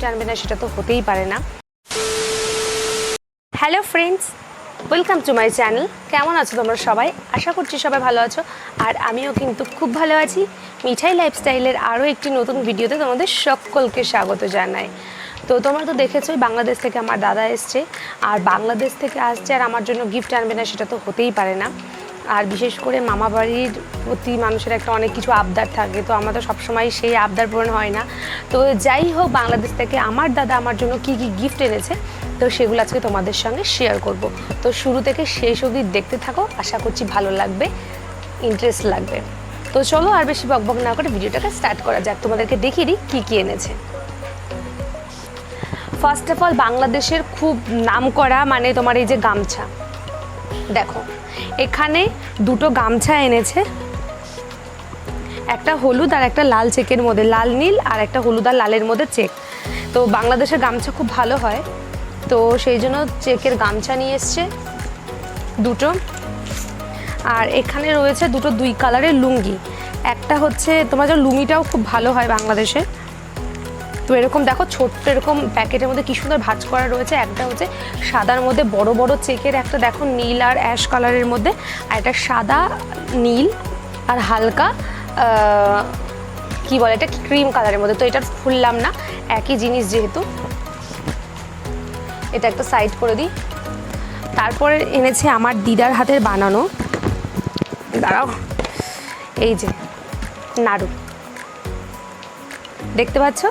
আনবে না সেটা তো হতেই পারে না। Hello friends, welcome to my channel. কেমন আছো তোমরা সবাই? আশা করছি সবাই ভালো আছো, আর আমিও কিন্তু খুব ভালো আছি। মিঠাই লাইফস্টাইলের আরও একটি নতুন ভিডিওতে তোমাদের সকলকে স্বাগত জানাই। তো তোমরা তো দেখেছোই বাংলাদেশ থেকে আমার দাদা এসছে, আর বাংলাদেশ থেকে আসছে আর আমার জন্য গিফট আনবে না সেটা তো হতেই পারে না। আর বিশেষ করে মামা বাড়ির প্রতি মানুষের একটা অনেক কিছু আবদার থাকে, তো আমাদের সবসময় সেই আবদার পূরণ হয় না। তো যাই হোক, বাংলাদেশ থেকে আমার দাদা আমার জন্য কি কি গিফট এনেছে তো সেগুলো আজকে তোমাদের সঙ্গে শেয়ার করব। তো শুরু থেকে শেষ অবধি দেখতে থাকো, আশা করছি ভালো লাগবে, ইন্টারেস্ট লাগবে। তো চলো আর বেশি বকবক না করে ভিডিওটাকে স্টার্ট করা যাক, তোমাদেরকে দেখিয়ে দিই কী কী এনেছে। ফার্স্ট অফ অল, বাংলাদেশের খুব নাম করা মানে তোমার এই যে গামছা দেখো, এখানে দুটো গামছা এনেছে, একটা হলুদ আর একটা লাল চেকের মধ্যে, লাল নীল আর একটা হলুদ আর লালের মধ্যে চেক। তো বাংলাদেশের গামছা খুব ভালো হয়, তো সেই জন্য চেকের গামছা নিয়ে এসছে দুটো। আর এখানে রয়েছে দুটো দুই কালারের লুঙ্গি, একটা হচ্ছে তোমার যে লুঙ্গিটাও খুব ভালো হয় বাংলাদেশে। তো এরকম দেখো ছোট্ট এরকম প্যাকেটের মধ্যে কি সুন্দর ভাঁজ করা রয়েছে। একটা হচ্ছে সাদার মধ্যে বড় বড় চেকের, একটা দেখো নীল আর অ্যাশ কালারের মধ্যে, আর একটা সাদা নীল আর হালকা কি বলে এটা ক্রিম কালারের মধ্যে। তো এটা খুললাম না, একই জিনিস যেহেতু, এটা একটা সাইড করে দিই। তারপরে এনেছে আমার দিদার হাতের বানানো, দাঁড়াও, এই যে নাড়ু দেখতে পাচ্ছ,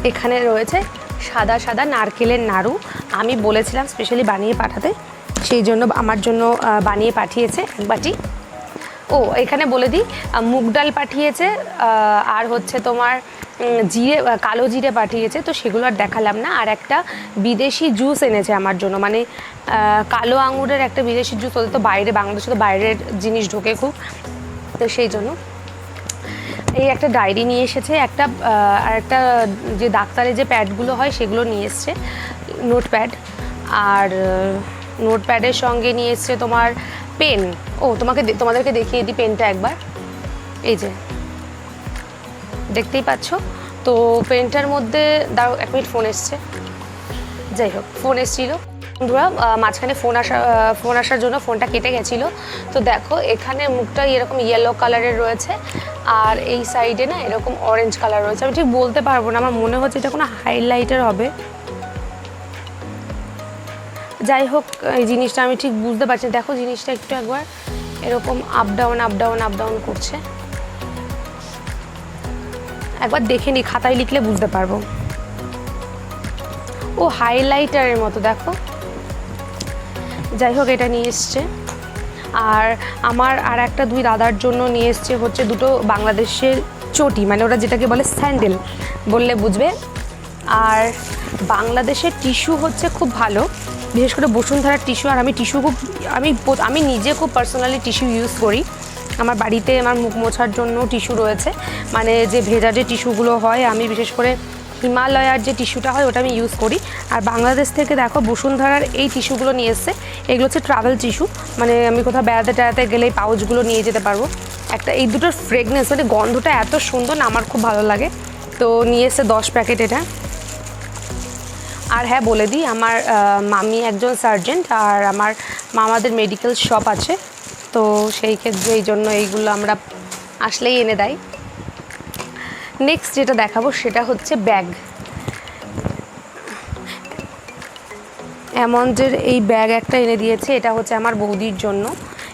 এখানে রয়েছে সাদা সাদা নারকেলের নাড়ু। আমি বলেছিলাম স্পেশালি বানিয়ে পাঠাতে, সেই জন্য আমার জন্য বানিয়ে পাঠিয়েছে এক বাটি। ও এখানে বলে দিই, মুগ ডাল পাঠিয়েছে, আর হচ্ছে তোমার জিরে, কালো জিরে পাঠিয়েছে, তো সেগুলো আর দেখালাম না। আর একটা বিদেশি জুস এনেছে আমার জন্য, মানে কালো আঙুরের একটা বিদেশি জুস। ওদের তো বাইরে, বাংলাদেশে তো বাইরের জিনিস ঢোকে খুব, তো সেই জন্য এই একটা ডায়েরি নিয়ে এসেছে, একটা আর একটা যে ডাক্তারের যে প্যাডগুলো হয় সেগুলো নিয়ে এসছে, নোটপ্যাড। আর নোটপ্যাডের সঙ্গে নিয়ে এসছে তোমার পেন। ও তোমাদেরকে দেখিয়ে দিই পেনটা একবার, এই যে দেখতেই পাচ্ছ। তো পেনটার মধ্যে দাঁড়াও এক মিনিট, ফোন এসছে, যাই হোক ফোন এসেছিলো বন্ধুরা, মাঝখানে ফোন আসার জন্য ফোনটা কেটে গেছিলো। তো দেখো এখানে মুখটা এরকম ইয়েলো কালারের রয়েছে, আর এই সাইডে না এরকম অরেঞ্জ কালার রয়েছে। আমি ঠিক বলতে পারবো না, আমার মনে হচ্ছে এটা কোনো হাইলাইটার হবে। যাই হোক, এই জিনিসটা আমি ঠিক বুঝতে পারছি না। দেখো জিনিসটা একটু একবার এরকম up down up down up down করছে, একবার দেখে নি, খাতায় লিখলে বুঝতে পারবো। ও হাইলাইটারের মতো দেখো। যাই হোক, এটা নিয়ে এসছে। আর আমার আর একটা দুই দাদার জন্য নিয়ে এসছে হচ্ছে দুটো বাংলাদেশের চটি, মানে ওরা যেটাকে বলে স্যান্ডেল বললে বুঝবে। আর বাংলাদেশের টিস্যু হচ্ছে খুব ভালো, বিশেষ করে বসুন্ধরার টিস্যু। আর আমি টিস্যু খুব, আমি নিজে খুব পার্সোনালি টিস্যু ইউজ করি। আমার বাড়িতে আমার মুখ মোছার জন্য টিস্যু রয়েছে, মানে যে ভেজা যে টিস্যুগুলো হয়, আমি বিশেষ করে হিমালয়ার যে টিস্যুটা হয় ওটা আমি ইউজ করি। আর বাংলাদেশ থেকে দেখো বসুন্ধরার এই টিস্যুগুলো নিয়ে এসছে, এগুলো হচ্ছে ট্রাভেল টিস্যু, মানে আমি কোথাও বেড়াতে টেড়াতে গেলে এই পাউচগুলো নিয়ে যেতে পারবো। একটা এই দুটোর ফ্রেগনেন্স, মানে গন্ধটা এত সুন্দর না, আমার খুব ভালো লাগে। তো নিয়ে এসছে 10 প্যাকেট এটা। আর হ্যাঁ বলে দিই, আমার মামি একজন সার্জেন্ট, আর আমার মামাদের মেডিকেল শপ আছে, তো সেই ক্ষেত্রে এই জন্য এইগুলো আমরা আসলেই এনে দেয়। নেক্সট যেটা দেখাবো সেটা হচ্ছে ব্যাগ। অ্যামন্ডের এই ব্যাগ একটা এনে দিয়েছে, এটা হচ্ছে আমার বৌদির জন্য।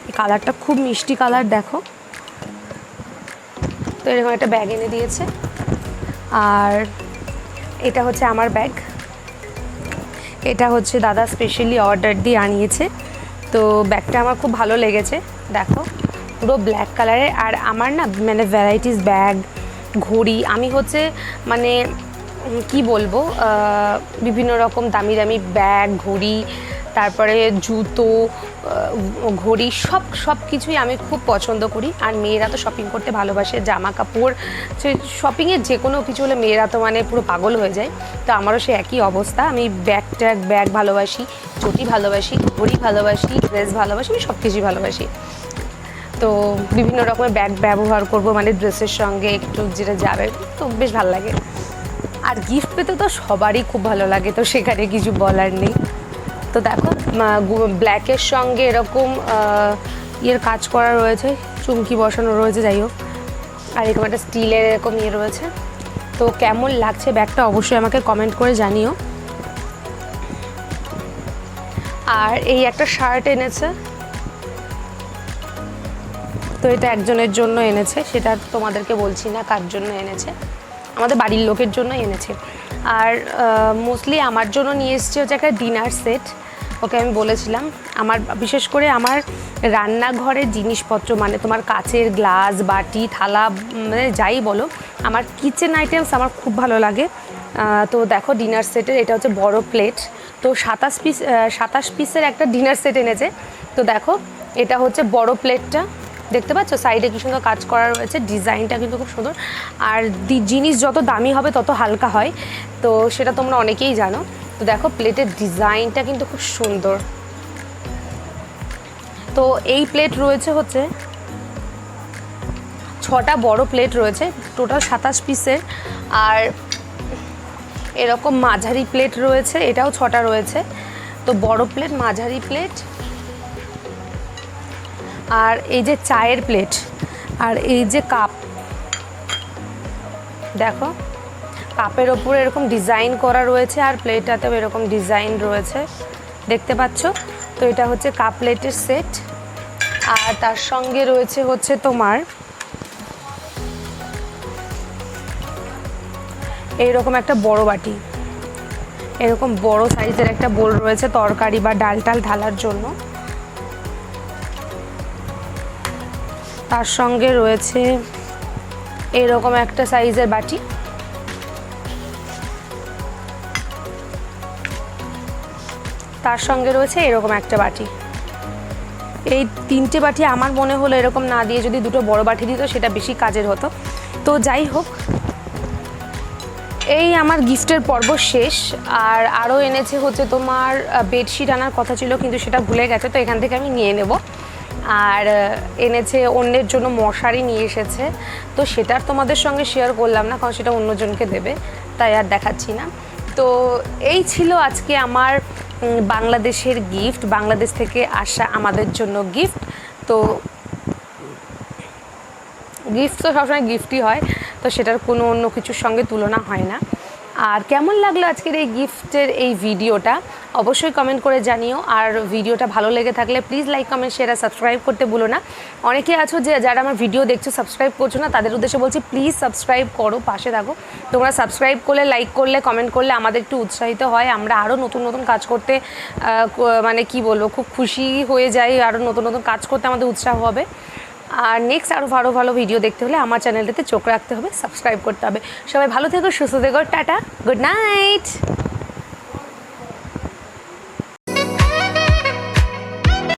এই কালারটা খুব মিষ্টি কালার দেখো। তো এরকম একটা ব্যাগ এনে দিয়েছে। আর এটা হচ্ছে আমার ব্যাগ, এটা হচ্ছে দাদা স্পেশালি অর্ডার দিয়ে আনিয়েছে। তো ব্যাগটা আমার খুব ভালো লেগেছে, দেখো পুরো ব্ল্যাক কালারের। আর আমার না মানে ভ্যারাইটিস ব্যাগ, ঘড়ি, আমি হচ্ছে মানে কি বলবো, বিভিন্ন রকম দামি দামি ব্যাগ, ঘড়ি, তারপরে জুতো, ঘড়ি, সব কিছুই আমি খুব পছন্দ করি। আর মেয়েরা তো শপিং করতে ভালোবাসে, জামা কাপড়, শপিংয়ের যে কোনো কিছু হলে মেয়েরা তো মানে পুরো পাগল হয়ে যায়। তো আমারও সে একই অবস্থা, আমি ব্যাগ ভালোবাসি, চটি ভালোবাসি, ঘড়ি ভালোবাসি, ড্রেস ভালোবাসি, আমি সব কিছুই ভালোবাসি। তো বিভিন্ন রকমের ব্যাগ ব্যবহার করব, মানে ড্রেসের সঙ্গে একটু যেটা যাবে, তো বেশ ভালো লাগে। আর গিফট পেতে তো সবারই খুব ভালো লাগে, তো সেখানে কিছু বলার নেই। তো দেখো ব্ল্যাকের সঙ্গে এরকম ইয়ের কাজ করা রয়েছে, চুমকি বসানো রয়েছে, যাই হোক। আর এরকম একটা স্টিলের এরকম ইয়ে রয়েছে। তো কেমন লাগছে ব্যাগটা অবশ্যই আমাকে কমেন্ট করে জানিও। আর এই একটা শার্ট এনেছে, তো এটা একজনের জন্য এনেছে, সেটা তোমাদেরকে বলছি না কার জন্য এনেছে, আমাদের বাড়ির লোকের জন্য এনেছে। আর মোস্টলি আমার জন্য নিয়ে এসছে হচ্ছে একটা ডিনার সেট। ওকে আমি বলেছিলাম আমার বিশেষ করে আমার রান্নাঘরের জিনিসপত্র, মানে তোমার কাচের গ্লাস, বাটি, থালা, মানে যাই বলো, আমার কিচেন আইটেমস আমার খুব ভালো লাগে। তো দেখো ডিনার সেটের এটা হচ্ছে বড় প্লেট, তো 27 পিসের একটা ডিনার সেট এনেছে। তো দেখো এটা হচ্ছে বড় প্লেটটা, দেখতে পাচ্ছ সাইডে কি সুন্দর কাজ করা রয়েছে, ডিজাইনটা কিন্তু খুব সুন্দর। আর জিনিস যত দামি হবে তত হালকা হয়, তো সেটা তোমরা অনেকেই জানো। তো দেখো প্লেটের ডিজাইনটা কিন্তু খুব সুন্দর। তো এই প্লেট রয়েছে হচ্ছে 6টা বড় প্লেট রয়েছে, টোটাল 27 পিসের। আর এরকম মাঝারি প্লেট রয়েছে, এটাও 6টা রয়েছে। তো বড় প্লেট, মাঝারি প্লেট, আর এই যে চায়ের প্লেট, আর এই যে কাপ, দেখো কাপের ওপরে এরকম ডিজাইন করা রয়েছে, আর প্লেটটাতেও এরকম ডিজাইন রয়েছে, দেখতে পাচ্ছ। তো এটা হচ্ছে কাপ প্লেটের সেট। আর তার সঙ্গে রয়েছে হচ্ছে তোমার এইরকম একটা বড় বাটি, এরকম বড় সাইজের একটা বোল রয়েছে তরকারি বা ডাল টাল ঢালার জন্য। তার সঙ্গে রয়েছে এরকম একটা সাইজের বাটি, তার সঙ্গে রয়েছে এরকম একটা বাটি। এই 3টে বাটি আমার মনে হলো এরকম না দিয়ে যদি 2টো বড় বাটি দিত সেটা বেশি কাজের হতো। তো যাই হোক, এই আমার গিফটের পর্ব শেষ। আর আরও এনেছে হচ্ছে তোমার বেডশিট আনার কথা ছিল, কিন্তু সেটা ভুলে গেছে, তো এখান থেকে আমি নিয়ে নেব। আর এনেছে অন্যের জন্য মশারি নিয়ে এসেছে, তো সেটা আর তোমাদের সঙ্গে শেয়ার করলাম না, কারণ সেটা অন্যজনকে দেবে, তাই আর দেখাচ্ছি না। তো এই ছিল আজকে আমার বাংলাদেশের গিফট, বাংলাদেশ থেকে আসা আমাদের জন্য গিফট। তো গিফট তো সবসময় গিফটই হয়, তো সেটার কোনো অন্য কিছুর সঙ্গে তুলনা হয় না। আর কেমন লাগলো আজকের এই গিফটের এই ভিডিওটা অবশ্যই কমেন্ট করে জানিও। আর ভিডিওটা ভালো লেগে থাকলে প্লিজ লাইক, কমেন্ট, শেয়ার আর সাবস্ক্রাইব করতে ভুলো না। অনেকে আছো যে যারা আমার ভিডিও দেখছো সাবস্ক্রাইব করছো না, তাদের উদ্দেশ্যে বলছি প্লিজ সাবস্ক্রাইব করো, পাশে থাকো। তোমরা সাবস্ক্রাইব করলে, লাইক করলে, কমেন্ট করলে আমাদের একটু উৎসাহিত হয়, আমরা আরও নতুন নতুন কাজ করতে মানে কি বলবো, খুব খুশি হয়ে যাই, আরও নতুন নতুন কাজ করতে আমাদের উৎসাহ হবে। আর নেক্সট আরও ভালো ভালো ভিডিও দেখতে হলে আমার চ্যানেলটাতে চোখ রাখতে হবে, সাবস্ক্রাইব করতে হবে। সবাই ভালো থেকো, সুস্থ থেকো, টাটা, গুড নাইট।